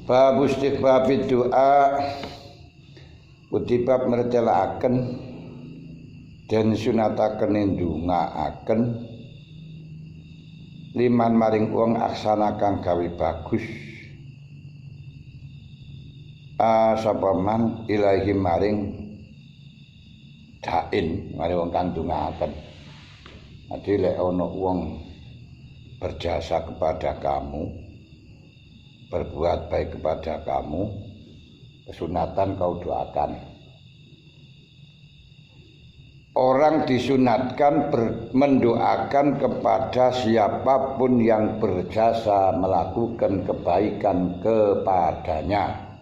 Bab istighfar doa utibab mertelaaken dan sunataken ndongaaken liman maring wong aksana kang gawe bagus sapa man ilahi maring dain maring wong kang ndongaaken. Dadi lek ana wong berjasa kepada kamu, berbuat baik kepada kamu, kesunatan kau doakan. Orang disunatkan mendoakan kepada siapapun yang berjasa melakukan kebaikan kepadanya.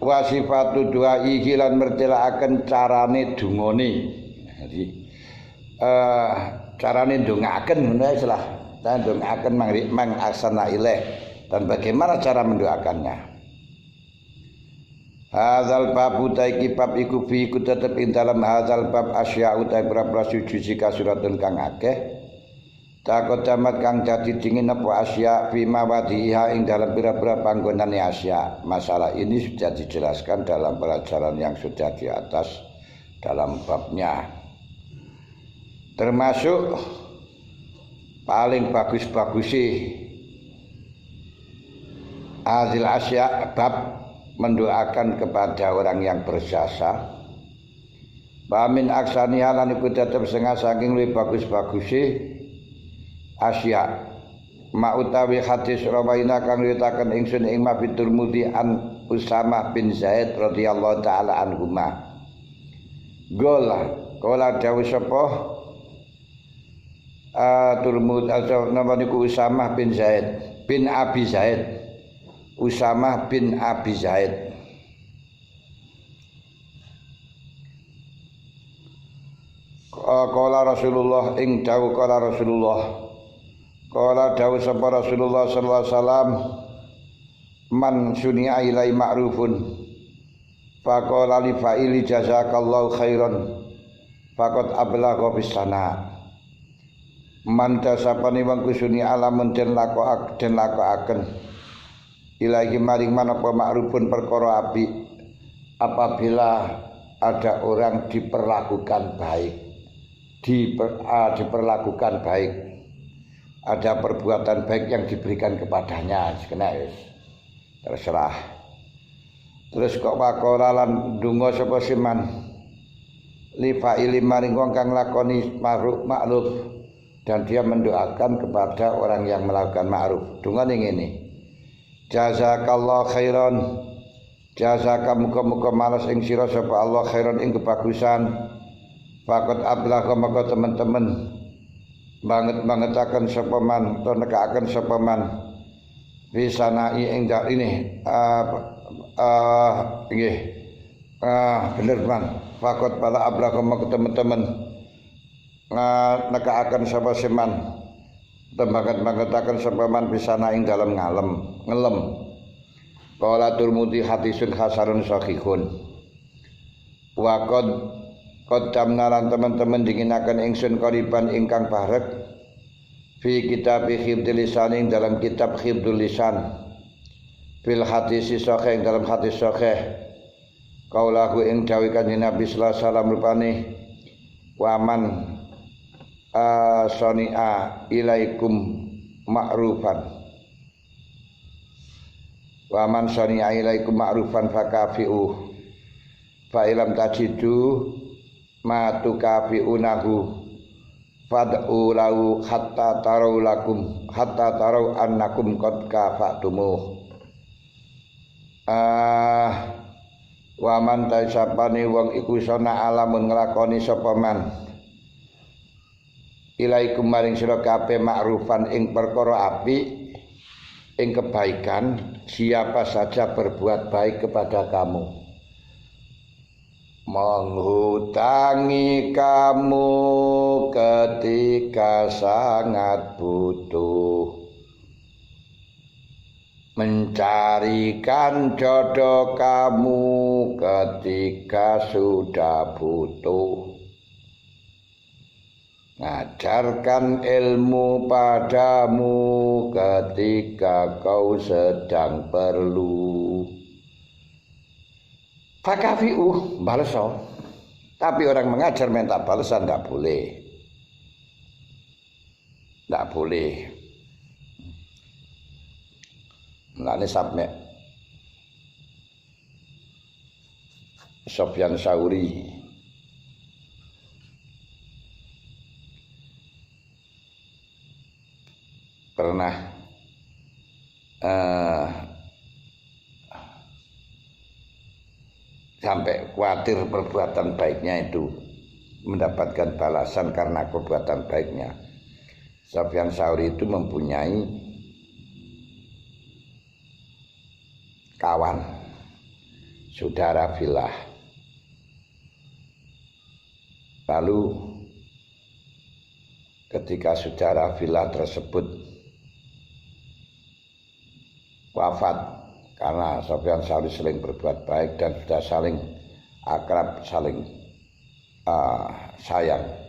Wa sifatu du'ai lan mertelaaken carane dungane. Jadi carane ndongaaken ngono istilah. Dan ndongaaken mang asana ilaih dan bagaimana cara mendoakannya. Hadzal bab utaiki bab iku fi iku tetep ing dalam hadzal bab asya utai pra suci kasuratun kang akeh takut tamat kang dadi dingin apa asya fi mawadiha ing dalam pira-pira panggonane asya. Masalah ini sudah dijelaskan dalam pelajaran yang sudah di atas dalam babnya. Termasuk paling bagus-bagus sih hasil asya bab mendoakan kepada orang yang berjasa. Bamin aksani halan iku tetep setengah saking luwih bagus-bagus asya ma utawi hadis rawaina kang riwayataken ingsun ing Mafitul Mudi an Usamah bin Zaid radhiyallahu taala anhuma. Gola dawuh sapa Turmud nama niku Usamah bin Zaid bin Abi Zaid. Usamah bin Abi Zaid. Qala Rasulullah ing dawuh qala Rasulullah. Qala dawuh sapa Rasulullah sallallahu alaihi wasallam man sunia ilai ma'rufun faqala li fa'ili jazakallahu khairan faqad ablagha bis sana. Man tasapani wong kusuni alamun den lakokaken ilahi maring manapa ma'rufun perkara apik apabila ada orang diperlakukan baik diperlakukan baik, ada perbuatan baik yang diberikan kepadanya kena terserah. Terus kok pakola lan ndonga sapa siman li fa'ili maring wong kang lakoni ma'ruf dan dia mendoakan kepada orang yang melakukan ma'ruf. Dungane ngene. Jazakallahu khairan. Jazaka muga-muga malas ing sira sapa Allah khairan ing kebagusan. Faqat ablagha maka teman-teman banget-bangetaken sapa man, to nekaaken sapa man. Bisanai ing ini nggih. Bener man. Faqat pala ablagha maka teman-teman nekaaken sapa seman. Tembanget-bangetaken sapa man bisana ing dalam ngelem. Qala Turmudi hadisun hasanun sahihun. Wa qaddamna lan teman-teman dinginaken ingsun qariban ingkang barek fi kitab Hifdzul Lisan ing dalam kitab Hifdzul Lisan fil hadis sahih ing dalam hadis sahih kaulahu ing dawuh Kanjeng Nabi sallallahu alaihi wasallam rupane waman soni'a ilaikum ma'rufan wa man soni'a ilaikum ma'rufan fakafi'u fa ilam tajidu ma tukafi'unahu fad'u lahu hatta tarau annakum qad kafa'tumuh. Wa man taisapane wong iku sona alamun nglakoni sapa man ilaikum maring sira kabeh ma'rufan ing perkara apik ing kebaikan, siapa saja berbuat baik kepada kamu, menghutangi kamu ketika sangat butuh, mencarikan jodoh kamu ketika sudah butuh, ngajarkan ilmu padamu ketika kau sedang perlu. Fakafi'u baleso. Tapi orang mengajar minta balasan tidak boleh. Tidak boleh. Mulane sampe Sofyan Sauri pernah sampai khawatir perbuatan baiknya itu mendapatkan balasan karena perbuatan baiknya. Sofyan Sauri itu mempunyai kawan, saudara filah. Lalu ketika saudara filah tersebut wafat karena Sofyan Sauri sering berbuat baik dan sudah saling akrab, saling sayang.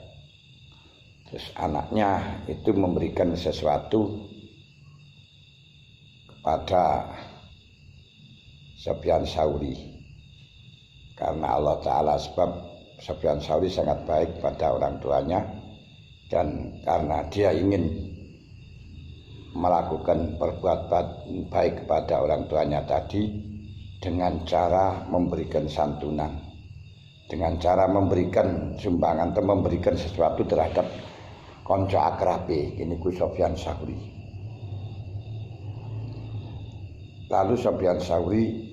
Terus anaknya itu memberikan sesuatu kepada Sofyan Sauri karena Allah Ta'ala, sebab Sofyan Sauri sangat baik pada orang tuanya, dan karena dia ingin melakukan perbuatan baik kepada orang tuanya tadi dengan cara memberikan santunan, dengan cara memberikan sumbangan atau memberikan sesuatu terhadap konco akrabe, ini ku Sofyan Sauri. Lalu Sofyan Sauri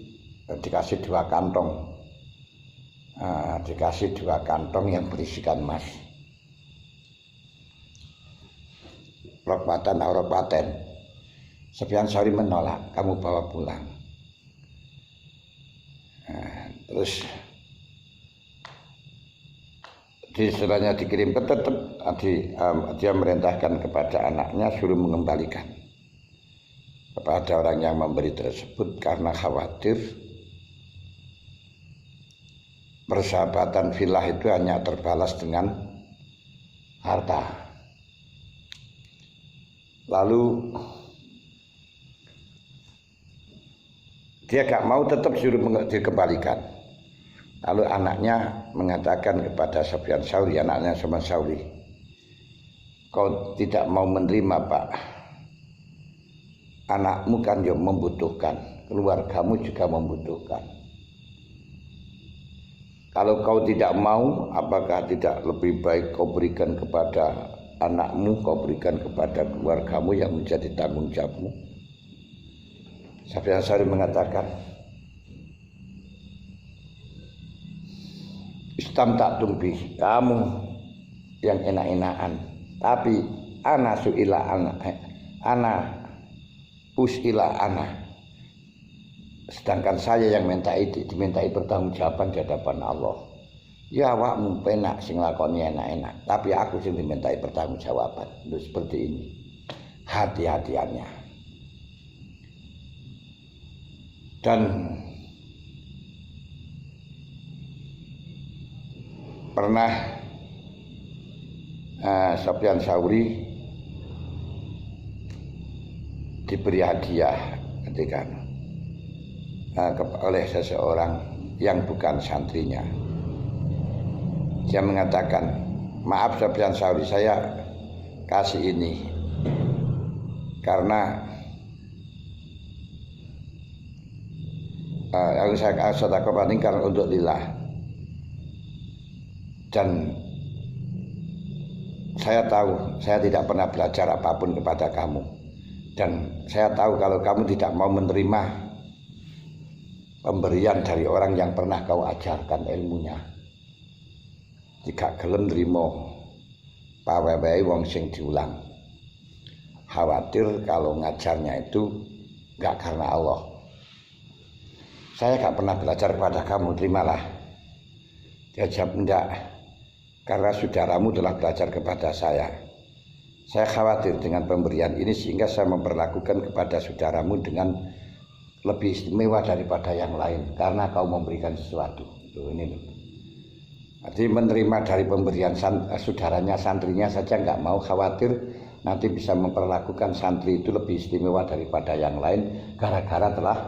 dikasih 2 kantong, dikasih 2 kantong yang berisikan emas. Rokpaten. Sofyan Sauri menolak, kamu bawa pulang. Terus setelahnya dikirim ke tetap, dia merintahkan kepada anaknya suruh mengembalikan kepada orang yang memberi tersebut karena khawatir persahabatan filah itu hanya terbalas dengan harta. Lalu dia gak mau, tetap suruh dikembalikan. Lalu anaknya mengatakan kepada Sofyan Sauri, anaknya Sofyan Sauri, kau tidak mau menerima, Pak. Anakmu kan yang membutuhkan, keluargamu juga membutuhkan. Kalau kau tidak mau, apakah tidak lebih baik kau berikan kepada anakmu, kau berikan kepada keluargamu yang menjadi tanggung jawabmu? Sofyan Sauri mengatakan, Istam tak tumpi, kamu yang enak-enakan, tapi ana su'ila ana us'ila ana, sedangkan saya yang dimintai pertanggungjawaban di hadapan Allah. Ya awakmu penak sing lakoni enak-enak, tapi aku sing dimintai pertanggungjawaban. Itu seperti ini hati-hatiannya. Dan pernah Sofyan Sauri diberi hadiah ketika oleh seseorang yang bukan santrinya. Dia mengatakan, maaf Sofyan Sauri, saya kasih ini karena yang saya sedekahkan karena untuk lillah, dan saya tahu saya tidak pernah belajar apapun kepada kamu, dan saya tahu kalau kamu tidak mau menerima pemberian dari orang yang pernah kau ajarkan ilmunya, jika gelem nrimo pawewehe wong sing diulang, khawatir kalau ngajarnya itu enggak karena Allah. Saya enggak pernah belajar kepada kamu, terimalah. Dia jawab, enggak, karena saudaramu telah belajar kepada saya. Saya khawatir dengan pemberian ini sehingga saya memperlakukan kepada saudaramu dengan lebih istimewa daripada yang lain karena kau memberikan sesuatu. Tuh, ini loh. Jadi menerima dari pemberian saudaranya, santrinya saja nggak mau, khawatir nanti bisa memperlakukan santri itu lebih istimewa daripada yang lain gara-gara telah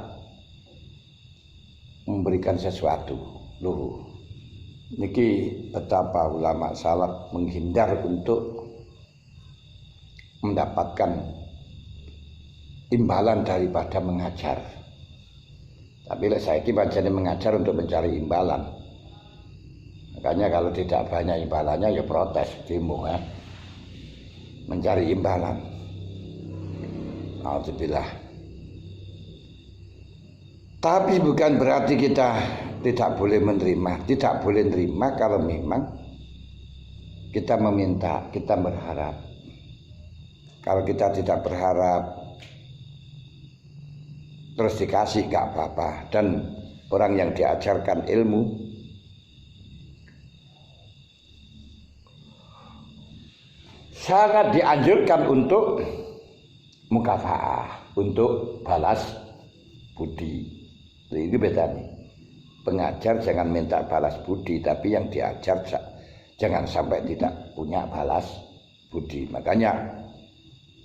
memberikan sesuatu. Loh, niki betapa ulama salaf menghindar untuk mendapatkan imbalan daripada mengajar. Tapi saya ini pancene mengajar untuk mencari imbalan. Makanya kalau tidak banyak imbalannya ya protes, demo ya. Mencari imbalan. Alhamdulillah. Tapi bukan berarti kita tidak boleh menerima. Tidak boleh menerima kalau memang kita meminta, kita berharap. Kalau kita tidak berharap terus dikasih gak apa-apa. Dan orang yang diajarkan ilmu sangat dianjurkan untuk mukafaah, untuk balas budi. Ini beda nih. Pengajar jangan minta balas budi, tapi yang diajar jangan sampai tidak punya balas budi. Makanya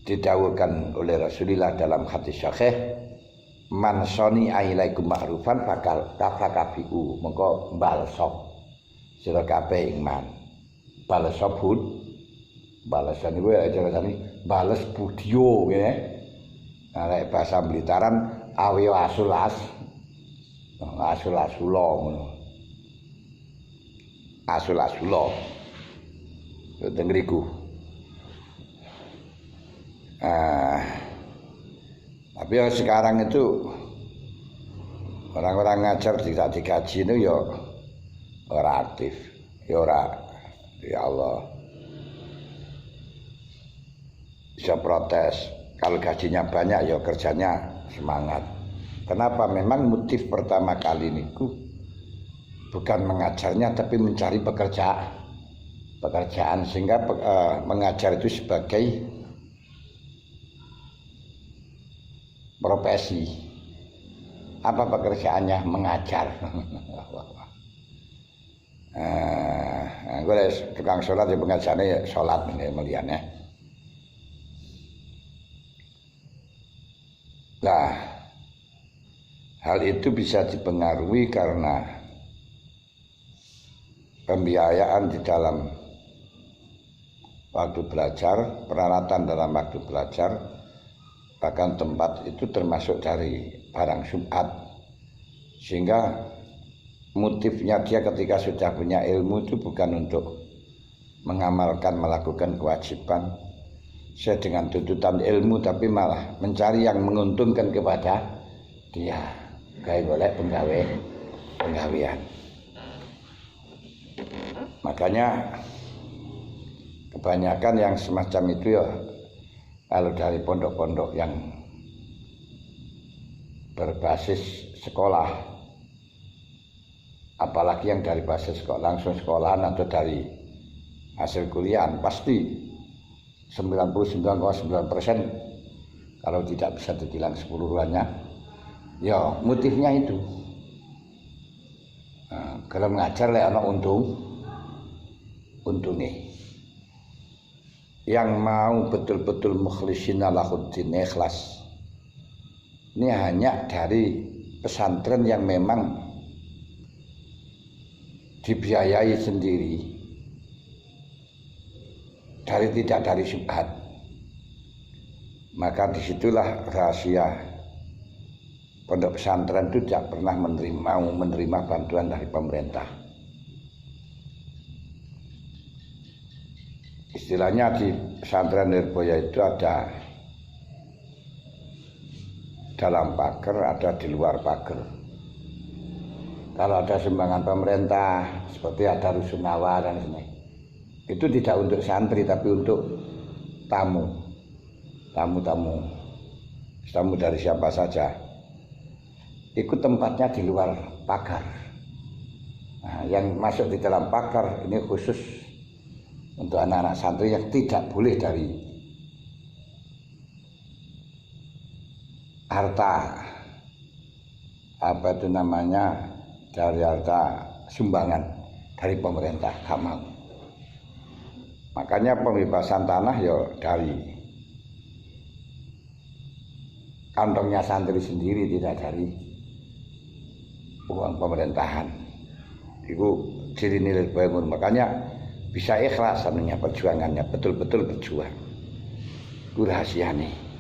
didawuhkan oleh Rasulullah dalam hadis sahih, man soni ailaikum ma'rufan bakal tafakabiu, mengko balsop sira kabeh ing man. Balsop bud balasan gue aja balas budio ya. Nah, bahasa Blitaran aweyo asulas. Asul-asulo ngono. Asul-asulo. Yo tengriku. Tapi sekarang itu orang-orang ngajar tidak dikaji itu ya ora aktif. Ya ora, ya Allah. Bisa protes, kalau gajinya banyak ya kerjanya semangat. Kenapa? Memang motif pertama kali niku bukan mengajarnya tapi mencari pekerjaan sehingga mengajar itu sebagai profesi. Apa pekerjaannya? Mengajar. Gue tukang sholat ya pengajarnya ya sholat ini melihatnya. Nah, hal itu bisa dipengaruhi karena pembiayaan di dalam waktu belajar, peralatan dalam waktu belajar, bahkan tempat itu termasuk dari barang syubhat. Sehingga motifnya dia ketika sudah punya ilmu itu bukan untuk mengamalkan, melakukan kewajiban saya dengan tuntutan ilmu, tapi malah mencari yang menguntungkan kepada dia, kayak boleh penggawean. Makanya kebanyakan yang semacam itu ya, kalau dari pondok-pondok yang berbasis sekolah, apalagi yang dari basis sekolah, langsung sekolahan atau dari hasil kuliah, pasti 99,9% kalau tidak bisa dibilang keseluruhannya ya motifnya itu kalau mengajar lek ana untungnya yang mau betul-betul mukhlishina lahuddin, ikhlas. Ini hanya dari pesantren yang memang dibiayai sendiri, tidak dari syubhat. Maka disitulah rahasia pondok pesantren itu tidak pernah menerima bantuan dari pemerintah. Istilahnya di pesantren Nirboya itu ada dalam pagar, ada di luar pagar. Kalau ada sumbangan pemerintah seperti ada rusunawa dan sebagainya, itu tidak untuk santri tapi untuk tamu dari siapa saja. Ikut tempatnya di luar pagar. Nah, yang masuk di dalam pagar ini khusus untuk anak-anak santri yang tidak boleh dari harta dari harta sumbangan dari pemerintah, gak mau. Makanya pembebasan tanah ya dari kantongnya santri sendiri, tidak dari uang pemerintahan. Itu ciri nilai bangun. Makanya bisa ikhlas sebenarnya perjuangannya, betul-betul berjuang. Itu rahasia nih.